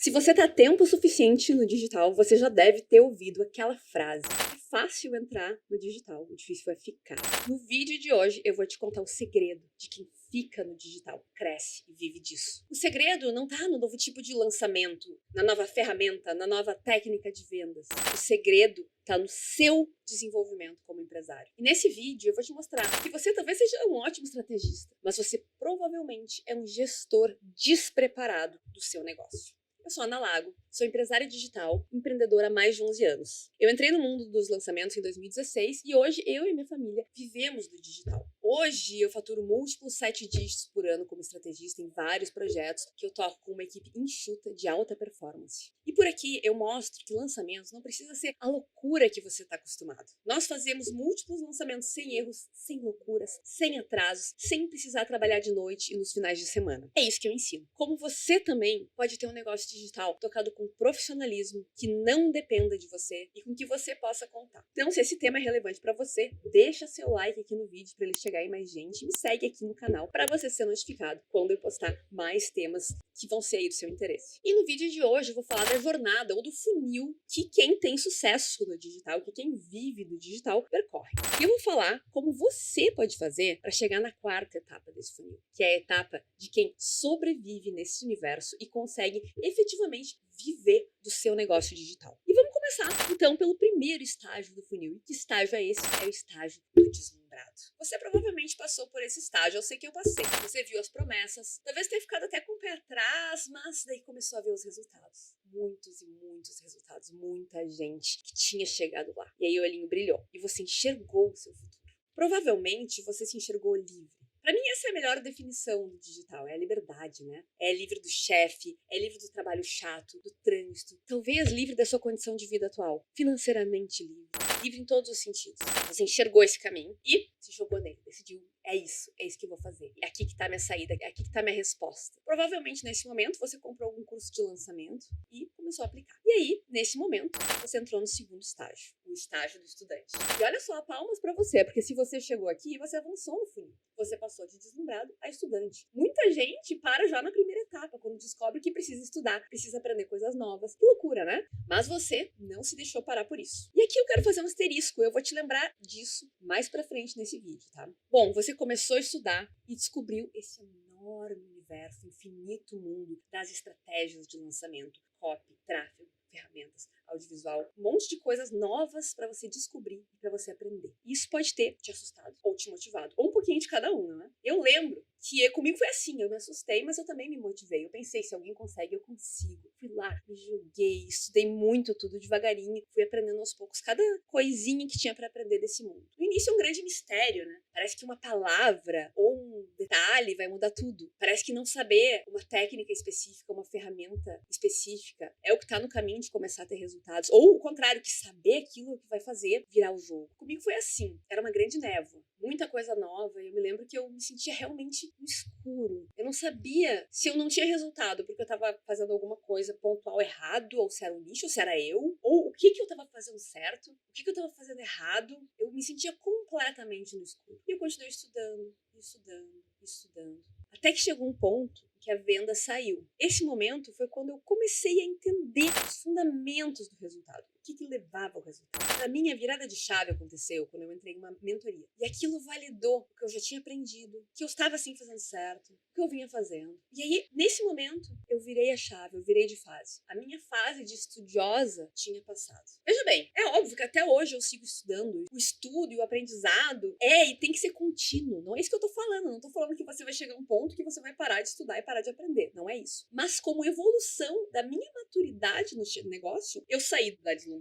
Se você está tempo suficiente no digital, você já deve ter ouvido aquela frase: é fácil entrar no digital, o difícil é ficar. No vídeo de hoje eu vou te contar o segredo de quem fica no digital, cresce e vive disso. O segredo não está no novo tipo de lançamento, na nova ferramenta, na nova técnica de vendas. O segredo está no seu desenvolvimento como empresário. E nesse vídeo eu vou te mostrar que você talvez seja um ótimo estrategista, mas você provavelmente é um gestor despreparado do seu negócio. Eu sou Ana Lago, sou empresária digital, empreendedora há mais de 11 anos. Eu entrei no mundo dos lançamentos em 2016 e hoje eu e minha família vivemos do digital. Hoje eu faturo múltiplos 7 dígitos por ano como estrategista em vários projetos que eu toco com uma equipe enxuta de alta performance. E por aqui eu mostro que lançamentos não precisa ser a loucura que você está acostumado. Nós fazemos múltiplos lançamentos sem erros, sem loucuras, sem atrasos, sem precisar trabalhar de noite e nos finais de semana. É isso que eu ensino. Como você também pode ter um negócio digital tocado com profissionalismo, que não dependa de você e com que você possa contar. Então, se esse tema é relevante para você, deixa seu like aqui no vídeo para ele chegar em mais gente e me segue aqui no canal para você ser notificado quando eu postar mais temas que vão ser aí do seu interesse. E no vídeo de hoje eu vou falar da jornada ou do funil que quem tem sucesso no digital, que quem vive do digital percorre. E eu vou falar como você pode fazer para chegar na quarta etapa desse funil, que é a etapa de quem sobrevive nesse universo e consegue efetivamente viver do seu negócio digital. E vamos começar, então, pelo primeiro estágio do funil. E que estágio é esse? É o estágio do deslumbrado. Você provavelmente passou por esse estágio, eu sei que eu passei. Você viu as promessas, talvez tenha ficado até com o pé atrás, mas daí começou a ver os resultados. Muitos e muitos resultados, muita gente que tinha chegado lá. E aí o olhinho brilhou e você enxergou o seu futuro. Provavelmente você se enxergou livre. Para mim, essa é a melhor definição do digital, é a liberdade, né? É livre do chefe, é livre do trabalho chato, do trânsito, talvez livre da sua condição de vida atual, financeiramente livre, livre em todos os sentidos. Você enxergou esse caminho e se jogou nele, decidiu, é isso que eu vou fazer. É aqui que tá minha saída, é aqui que tá minha resposta. Provavelmente, nesse momento, você comprou algum curso de lançamento e começou a aplicar. E aí, nesse momento, você entrou no segundo estágio, o estágio do estudante. E olha só, palmas para você, porque se você chegou aqui, você avançou no funil. Você passou de deslumbrado a estudante. Muita gente para já na primeira etapa, quando descobre que precisa estudar, precisa aprender coisas novas. Que loucura, né? Mas você não se deixou parar por isso. E aqui eu quero fazer um asterisco, eu vou te lembrar disso mais pra frente nesse vídeo, tá? Bom, você começou a estudar e descobriu esse enorme universo, infinito mundo das estratégias de lançamento, copy, tráfego, ferramentas, audiovisual, um monte de coisas novas para você descobrir e para você aprender. Isso pode ter te assustado ou te motivado, ou um pouquinho de cada um, não é? Eu lembro que comigo foi assim, eu me assustei, mas eu também me motivei. Eu pensei, se alguém consegue, eu consigo. Fui lá, me joguei, estudei muito tudo devagarinho, fui aprendendo aos poucos cada coisinha que tinha para aprender desse mundo. No início é um grande mistério, né? Parece que uma palavra ou um detalhe vai mudar tudo. Parece que não saber uma técnica específica, uma ferramenta específica é o que tá no caminho de começar a ter resultados. Ou o contrário, que saber aquilo que vai fazer virar o jogo. Comigo foi assim, era uma grande névoa. Muita coisa nova, e eu me lembro que eu me sentia realmente no escuro. Eu não sabia se eu não tinha resultado, porque eu tava fazendo alguma coisa pontual errado, ou se era o lixo, ou se era eu, ou o que eu tava fazendo certo, o que eu tava fazendo errado. Eu me sentia completamente no escuro. E eu continuei estudando, estudando, estudando. Até que chegou um ponto que a venda saiu. Esse momento foi quando eu comecei a entender os fundamentos do resultado. O que levava ao resultado. Para mim, a virada de chave aconteceu quando eu entrei em uma mentoria. E aquilo validou o que eu já tinha aprendido, que eu estava assim fazendo certo, o que eu vinha fazendo. E aí, nesse momento, eu virei a chave, eu virei de fase. A minha fase de estudiosa tinha passado. Veja bem, é óbvio que até hoje eu sigo estudando. O estudo e o aprendizado e tem que ser contínuo. Não é isso que eu tô falando. Não tô falando que você vai chegar a um ponto que você vai parar de estudar e parar de aprender. Não é isso. Mas como evolução da minha maturidade no negócio, eu saí da deslumbrada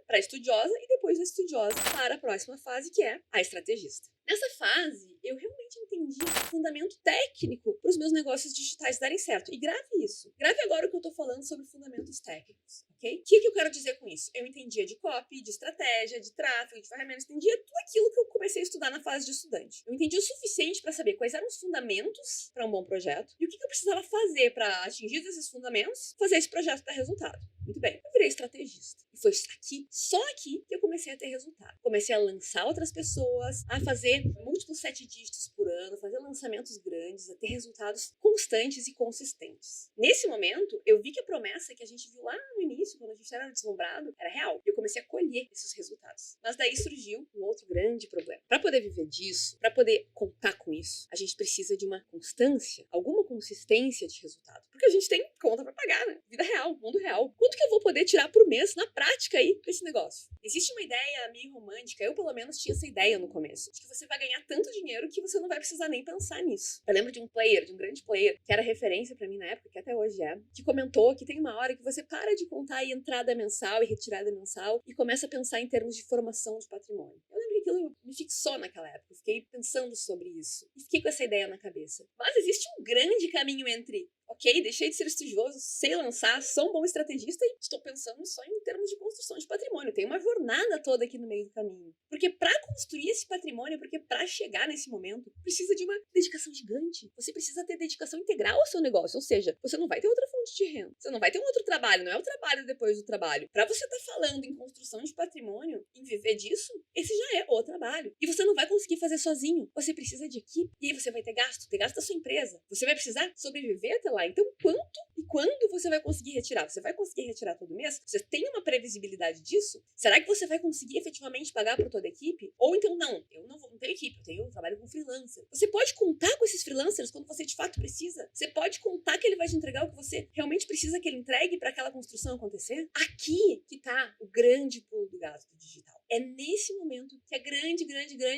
para estudiosa e depois da estudiosa para a próxima fase, que é a estrategista. Nessa fase, eu realmente entendi o fundamento técnico para os meus negócios digitais darem certo. E grave isso. Grave agora o que eu estou falando sobre fundamentos técnicos, ok? O que eu quero dizer com isso? Eu entendia de copy, de estratégia, de tráfego, de ferramentas, entendia tudo aquilo que eu comecei a estudar na fase de estudante. Eu entendi o suficiente para saber quais eram os fundamentos para um bom projeto e o que eu precisava fazer para atingir esses fundamentos, fazer esse projeto dar resultado. Muito bem, eu virei estrategista. E foi aqui, só aqui, que eu comecei a ter resultado. Comecei a lançar outras pessoas, a fazer múltiplos 7 dígitos por por ano, fazer lançamentos grandes, a ter resultados constantes e consistentes. Nesse momento, eu vi que a promessa que a gente viu lá no início, quando a gente era deslumbrado, era real. E eu comecei a colher esses resultados. Mas daí surgiu um outro grande problema. Para poder viver disso, para poder contar com isso, a gente precisa de uma constância, alguma consistência de resultado. Porque a gente tem conta para pagar, né? Vida real, mundo real. Quanto que eu vou poder tirar por mês na prática aí com esse negócio? Existe uma ideia meio romântica, eu pelo menos tinha essa ideia no começo, de que você vai ganhar tanto dinheiro que você não vai precisar nem pensar nisso. Eu lembro de um player, de um grande player, que era referência pra mim na época, que até hoje é, que comentou que tem uma hora que você para de contar aí entrada mensal e retirada mensal e começa a pensar em termos de formação de patrimônio. Eu lembro que aquilo me fixou naquela época, eu fiquei pensando sobre isso e fiquei com essa ideia na cabeça. Mas existe um grande caminho entre ok, deixei de ser estudioso, sei lançar, sou um bom estrategista e estou pensando só em termos de construção de patrimônio. Tem uma jornada toda aqui no meio do caminho. Porque para construir esse patrimônio, porque para chegar nesse momento, precisa de uma dedicação gigante. Você precisa ter dedicação integral ao seu negócio. Ou seja, você não vai ter outra fonte de renda. Você não vai ter um outro trabalho, não é o trabalho depois do trabalho. Para você estar falando em construção de patrimônio, em viver disso, esse já é o trabalho. E você não vai conseguir fazer sozinho. Você precisa de equipe. E aí você vai ter gasto da sua empresa. Você vai precisar sobreviver até lá. Então, quanto e quando você vai conseguir retirar? Você vai conseguir retirar todo mês? Você tem uma previsibilidade disso? Será que você vai conseguir efetivamente pagar para toda a equipe? Ou então, não, eu não tenho equipe, eu trabalho com freelancer. Você pode contar com esses freelancers quando você de fato precisa? Você pode contar que ele vai te entregar o que você realmente precisa que ele entregue para aquela construção acontecer? Aqui que tá o grande pulo do gato do digital. É nesse momento que a grande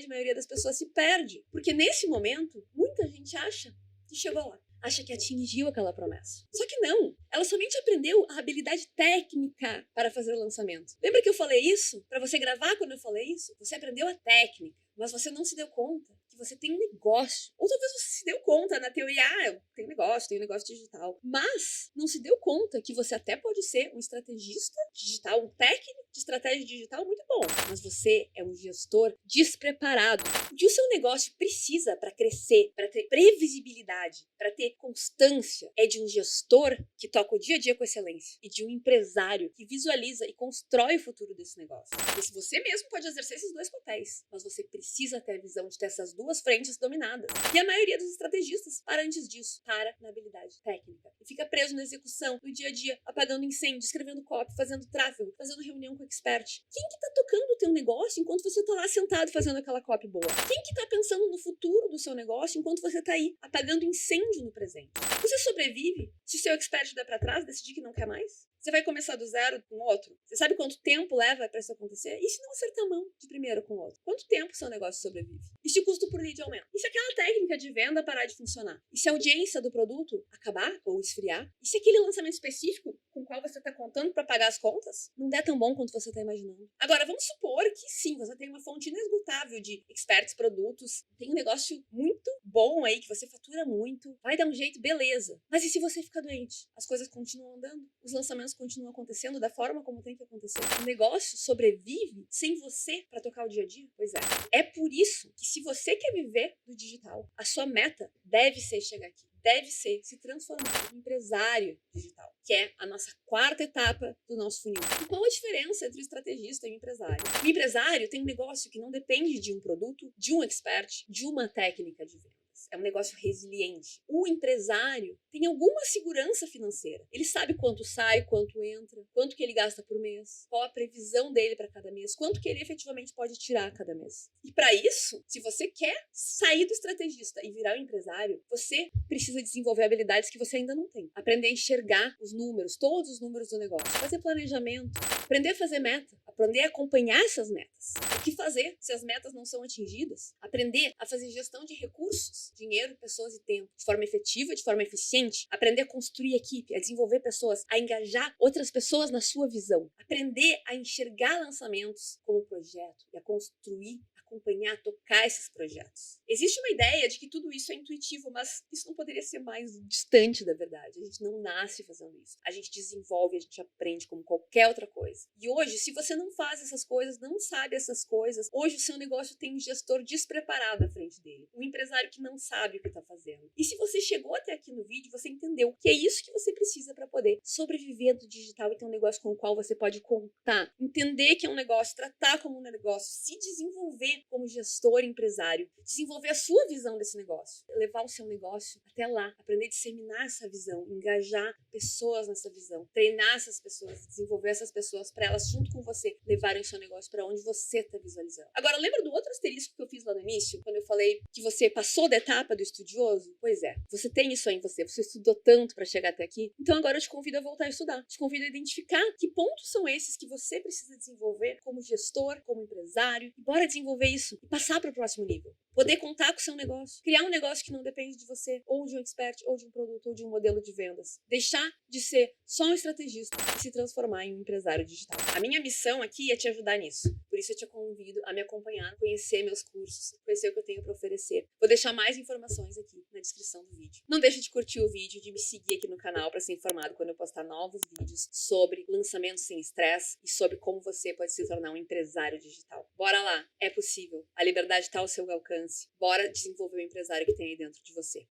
maioria das pessoas se perde. Porque nesse momento, muita gente acha que chegou lá. Acha que atingiu aquela promessa. Só que não. Ela somente aprendeu a habilidade técnica para fazer o lançamento. Lembra que eu falei isso? Para você gravar quando eu falei isso? Você aprendeu a técnica, mas você não se deu conta que você tem um negócio. Ou talvez você se deu conta na teoria, eu tenho um negócio digital. Mas não se deu conta que você até pode ser um estrategista digital, um técnico de estratégia digital muito bom. Mas você é um gestor despreparado. O que o seu negócio precisa para crescer, para ter previsibilidade, para ter constância, é de um gestor que toca o dia a dia com excelência e de um empresário que visualiza e constrói o futuro desse negócio. E se você mesmo pode exercer esses dois papéis, mas você precisa ter a visão de ter essas duas frentes dominadas. E a maioria dos estrategistas para antes disso, para na habilidade técnica e fica preso na execução, no dia a dia, apagando incêndio, escrevendo copy, fazendo tráfego, fazendo reunião com expert. Quem que tá tocando o teu negócio enquanto você tá lá sentado fazendo aquela copy boa? Quem que tá pensando no futuro do seu negócio enquanto você tá aí apagando incêndio no presente? Você sobrevive se o seu expert der para trás, decidir que não quer mais? Você vai começar do zero com outro? Você sabe quanto tempo leva para isso acontecer? E se não acertar a mão de primeiro com o outro? Quanto tempo seu negócio sobrevive? E se o custo por lead aumenta? E se aquela técnica de venda parar de funcionar? E se a audiência do produto acabar ou esfriar? E se aquele lançamento específico com o qual você está contando para pagar as contas não der tão bom quanto você está imaginando? Agora, vamos supor que sim, você tem uma fonte inesgotável de experts, produtos, tem um negócio muito bom aí, que você fatura muito, vai dar um jeito, beleza. Mas e se você ficar doente? As coisas continuam andando? Os lançamentos continuam acontecendo da forma como tem que acontecer? O negócio sobrevive sem você para tocar o dia a dia? Pois é. É por isso que se você quer viver do digital, a sua meta deve ser chegar aqui. Deve ser se transformar em empresário digital, que é a nossa quarta etapa do nosso funil. E qual a diferença entre o estrategista e o empresário? O empresário tem um negócio que não depende de um produto, de um expert, de uma técnica de venda. É um negócio resiliente. O empresário tem alguma segurança financeira. Ele sabe quanto sai, quanto entra, quanto que ele gasta por mês, qual a previsão dele para cada mês, quanto que ele efetivamente pode tirar a cada mês. E para isso, se você quer sair do estrategista e virar um empresário, você precisa desenvolver habilidades que você ainda não tem. Aprender a enxergar os números, todos os números do negócio, fazer planejamento, aprender a fazer meta, aprender a acompanhar essas metas. O que fazer se as metas não são atingidas? Aprender a fazer gestão de recursos, dinheiro, pessoas e tempo, de forma efetiva, de forma eficiente. Aprender a construir equipe, a desenvolver pessoas, a engajar outras pessoas na sua visão. Aprender a enxergar lançamentos como projeto e a construir, acompanhar, tocar esses projetos. Existe uma ideia de que tudo isso é intuitivo, mas isso não poderia ser mais distante da verdade. A gente não nasce fazendo isso. A gente desenvolve, a gente aprende como qualquer outra coisa. E hoje, se você não faz essas coisas, não sabe essas coisas, hoje o seu negócio tem um gestor despreparado à frente dele. Um empresário que não sabe o que está fazendo. E se você chegou até aqui no vídeo, você entendeu que é isso que você precisa para poder sobreviver do digital e ter um negócio com o qual você pode contar. Entender que é um negócio, tratar como um negócio, se desenvolver você, como gestor empresário, desenvolver a sua visão desse negócio, levar o seu negócio até lá, aprender a disseminar essa visão, engajar pessoas nessa visão, treinar essas pessoas, desenvolver essas pessoas para elas, junto com você, levarem o seu negócio para onde você está visualizando. Agora, lembra do outro asterisco que eu fiz lá no início, quando eu falei que você passou da etapa do estudioso? Pois é, você tem isso aí em você estudou tanto para chegar até aqui, então agora eu te convido a voltar a estudar, te convido a identificar que pontos são esses que você precisa desenvolver como gestor, como empresário, e bora desenvolver isso e passar para o próximo nível. Poder contar com o seu negócio, criar um negócio que não depende de você, ou de um expert, ou de um produto, ou de um modelo de vendas. Deixar de ser só um estrategista e se transformar em um empresário digital. A minha missão aqui é te ajudar nisso. Por isso eu te convido a me acompanhar, conhecer meus cursos, conhecer o que eu tenho para oferecer. Vou deixar mais informações aqui na descrição do vídeo. Não deixa de curtir o vídeo, de me seguir aqui no canal para ser informado quando eu postar novos vídeos sobre lançamento sem estresse e sobre como você pode se tornar um empresário digital. Bora lá, é possível. A liberdade está ao seu alcance. Bora desenvolver o empresário que tem aí dentro de você.